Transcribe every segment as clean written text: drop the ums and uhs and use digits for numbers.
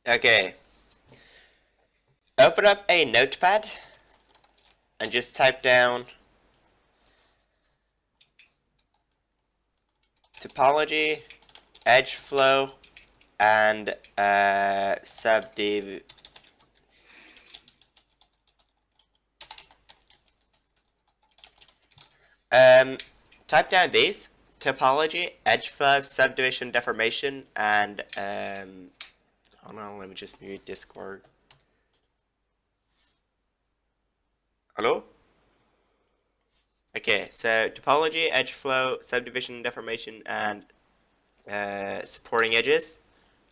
Okay, open up a notepad and just type down topology, edge flow, and subdiv. Um, Type down these: topology, edge flow, subdivision, deformation, and hold on, let me just mute Discord. Hello? Okay, so topology, edge flow, subdivision, deformation, and supporting edges.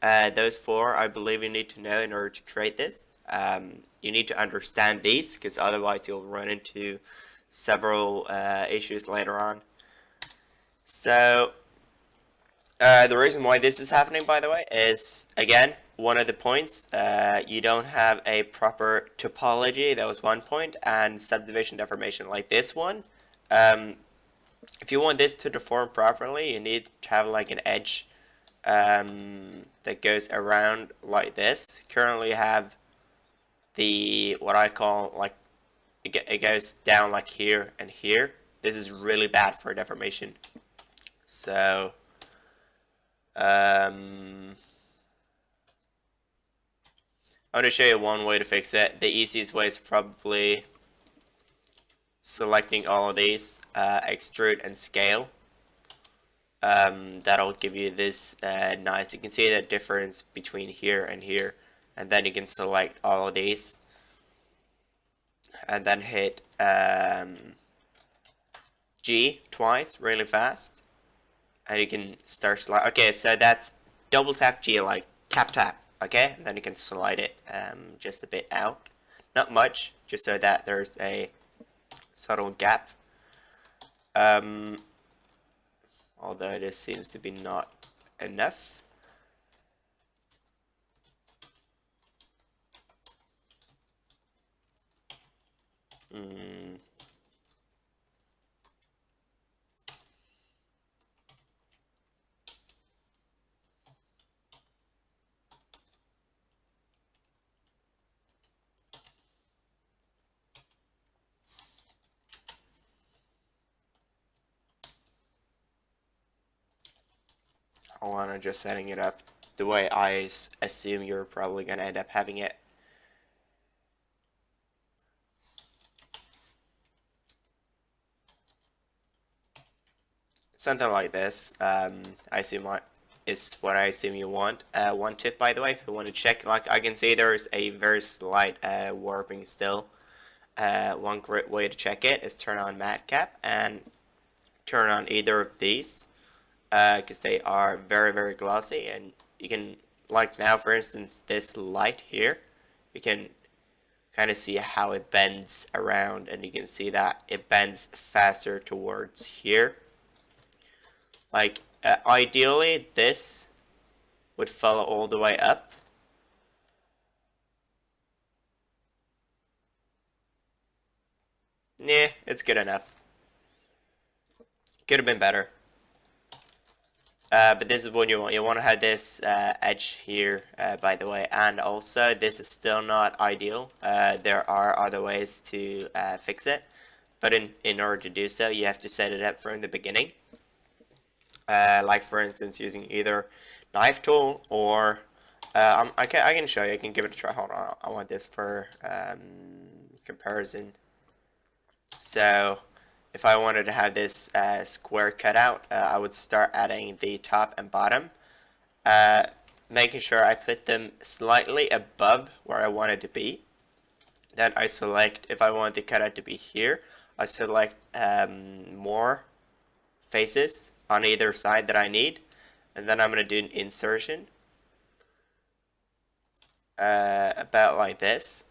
Those four, I believe, you need to know in order to create this. You need to understand these, because otherwise you'll run into several issues later on. So, the reason why this is happening, by the way, is, again, one of the points, you don't have a proper topology, that was one point, and subdivision deformation like this one. If you want this to deform properly, you need to have like an edge that goes around like this. Currently have the, what I call, like, it goes down like here and here. This is really bad for deformation. So, I'm going to show you one way to fix it. The easiest way is probably selecting all of these, extrude and scale. That'll give you this nice, you can see the difference between here and here, and then you can select all of these and then hit G twice really fast, and you can start slide. Okay, so that's double tap G, like tap, okay, and then you can slide it just a bit out, not much, just so that there's a subtle gap. Although this seems to be not enough. Hold on, I'm just setting it up the way I assume you're probably going to end up having it. Something like this, I assume is what I assume you want. One tip, by the way, if you want to check, like I can see there's a very slight warping still. One great way to check it is turn on matte cap and turn on either of these, because they are very glossy, and you can, like now for instance this light here, you can kind of see how it bends around, and you can see that it bends faster towards here. Like ideally this would follow all the way up. Nah, it's good enough. Could have been better. But this is what you want. You want to have this edge here, by the way. And also, this is still not ideal. There are other ways to fix it. But in order to do so, you have to set it up from the beginning. Like, for instance, using either knife tool or... I can show you. I can give it a try. Hold on. I want this for comparison. So... if I wanted to have this square cut out, I would start adding the top and bottom, making sure I put them slightly above where I want it to be. Then I select, if I want the cutout to be here, I select more faces on either side that I need, and then I'm going to do an insertion about like this,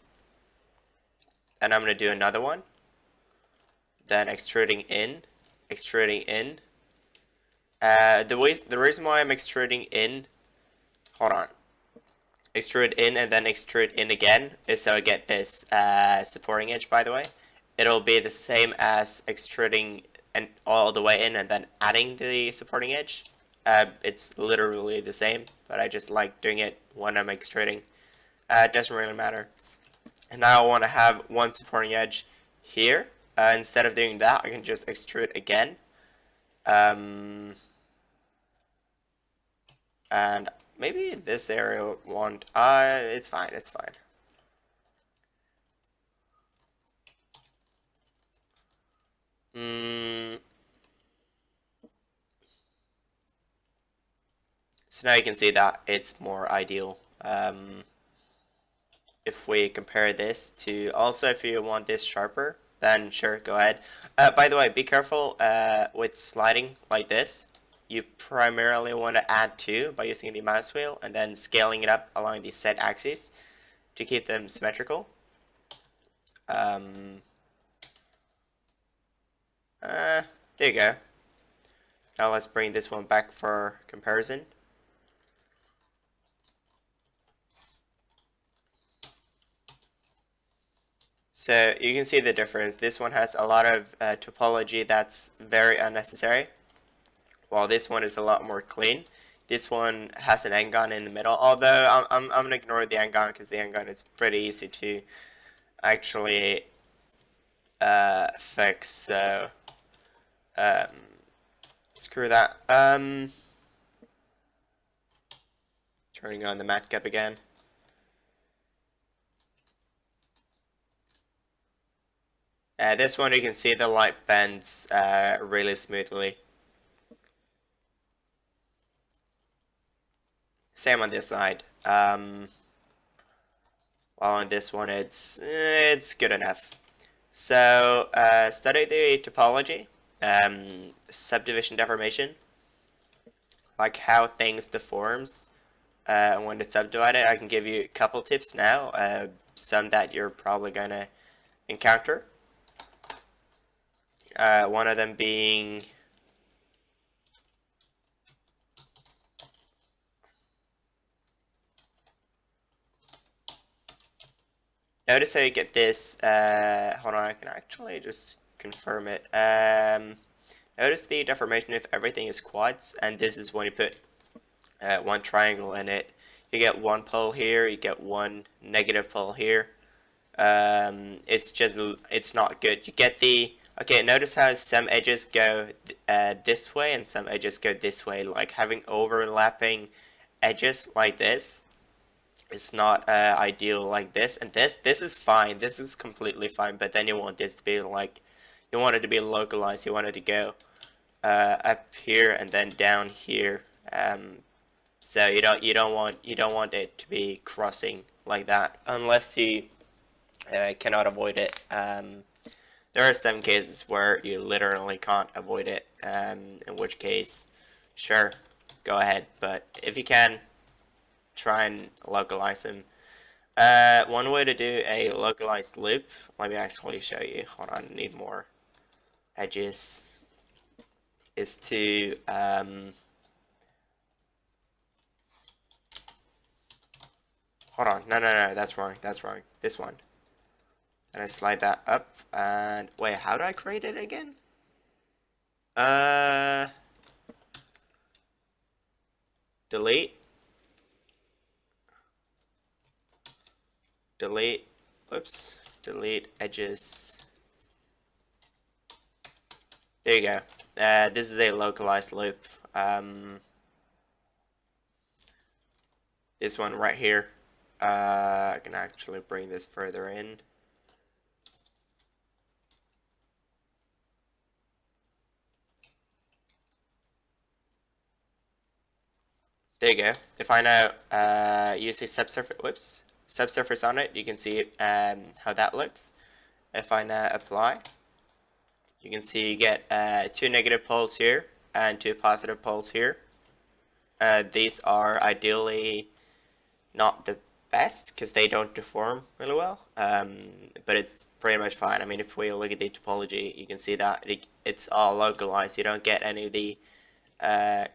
and I'm going to do another one. Then extruding in. The reason why I'm extruding in, hold on, extrude in and then extrude in again is so I get this supporting edge. By the way, it'll be the same as extruding and all the way in and then adding the supporting edge. It's literally the same, but I just like doing it when I'm extruding. It doesn't really matter. And now I want to have one supporting edge here. Instead of doing that, I can just extrude again. And maybe this area won't. It's fine. It's fine. So now you can see that it's more ideal. If we compare this to, also if you want this sharper, then sure, go ahead. By the way, be careful with sliding like this. You primarily want to add 2 by using the mouse wheel and then scaling it up along the set axes to keep them symmetrical. There you go. Now let's bring this one back for comparison. So you can see the difference. This one has a lot of topology that's very unnecessary, while this one is a lot more clean. This one has an N-gon in the middle, although I'm going to ignore the N-gon because the N-gon is pretty easy to actually fix, so screw that. Turning on the matcap again. This one you can see the light bends really smoothly. Same on this side. While on this one it's good enough. So study the topology, subdivision deformation, like how things deforms when it's subdivided. I can give you a couple tips now, some that you're probably gonna encounter. One of them being notice how you get this. Hold on, I can actually just confirm it. Notice the deformation if everything is quads, and this is when you put one triangle in it. You get one pole here, you get one negative pole here. It's not good. You get the, okay, notice how some edges go this way and some edges go this way, like having overlapping edges like this. It's not ideal like this, and this is fine. This is completely fine, but then you want this to be like, you want it to be localized. You want it to go up here and then down here. So you don't want it to be crossing like that unless you cannot avoid it. There are some cases where you literally can't avoid it, in which case, sure, go ahead. But if you can, try and localize them. One way to do a localized loop, let me actually show you. Hold on, I need more edges. Is to hold on, no, that's wrong. This one. And I slide that up, and wait, how do I create it again? Delete. Whoops, delete edges. There you go. This is a localized loop. This one right here. I can actually bring this further in. There you go. If I now use a subsurface on it, you can see how that looks. If I now apply, you can see you get 2 negative poles here and 2 positive poles here. These are ideally not the best because they don't deform really well, but it's pretty much fine. I mean, if we look at the topology, you can see that it's all localized. You don't get any of the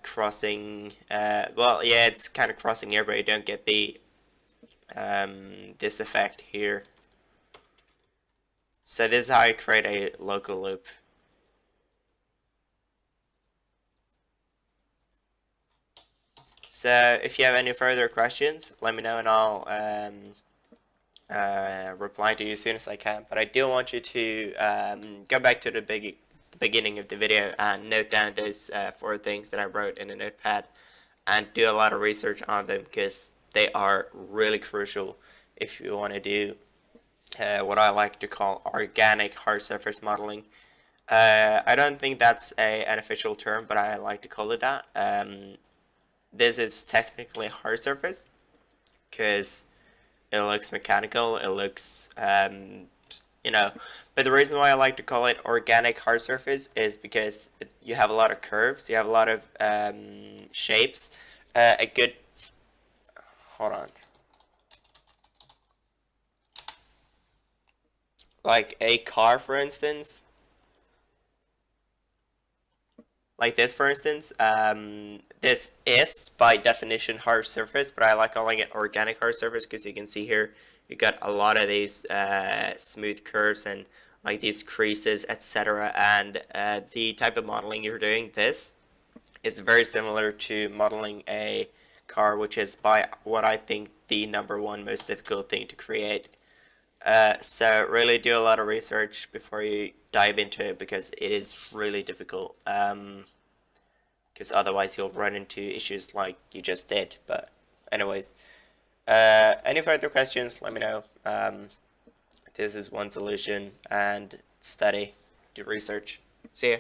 crossing. Well, yeah, it's kind of crossing here, but you don't get the this effect here. So this is how I create a local loop. So if you have any further questions, let me know and I'll reply to you as soon as I can. But I do want you to go back to the beginning of the video and note down those 4 things that I wrote in a notepad and do a lot of research on them, because they are really crucial if you want to do what I like to call organic hard surface modeling. I don't think that's an official term, but I like to call it that. This is technically hard surface because it looks mechanical, it looks, you know, but the reason why I like to call it organic hard surface is because you have a lot of curves, you have a lot of shapes, a good, hold on, like a car, for instance, like this, for instance, this is by definition hard surface, but I like calling it organic hard surface because you can see here you got a lot of these smooth curves and like these creases, etc. And the type of modeling you're doing, this is very similar to modeling a car, which is by what I think the #1 most difficult thing to create. So really do a lot of research before you dive into it, because it is really difficult. Because otherwise you'll run into issues like you just did. But anyways, any further questions, let me know. This is one solution, and study, do research. See ya.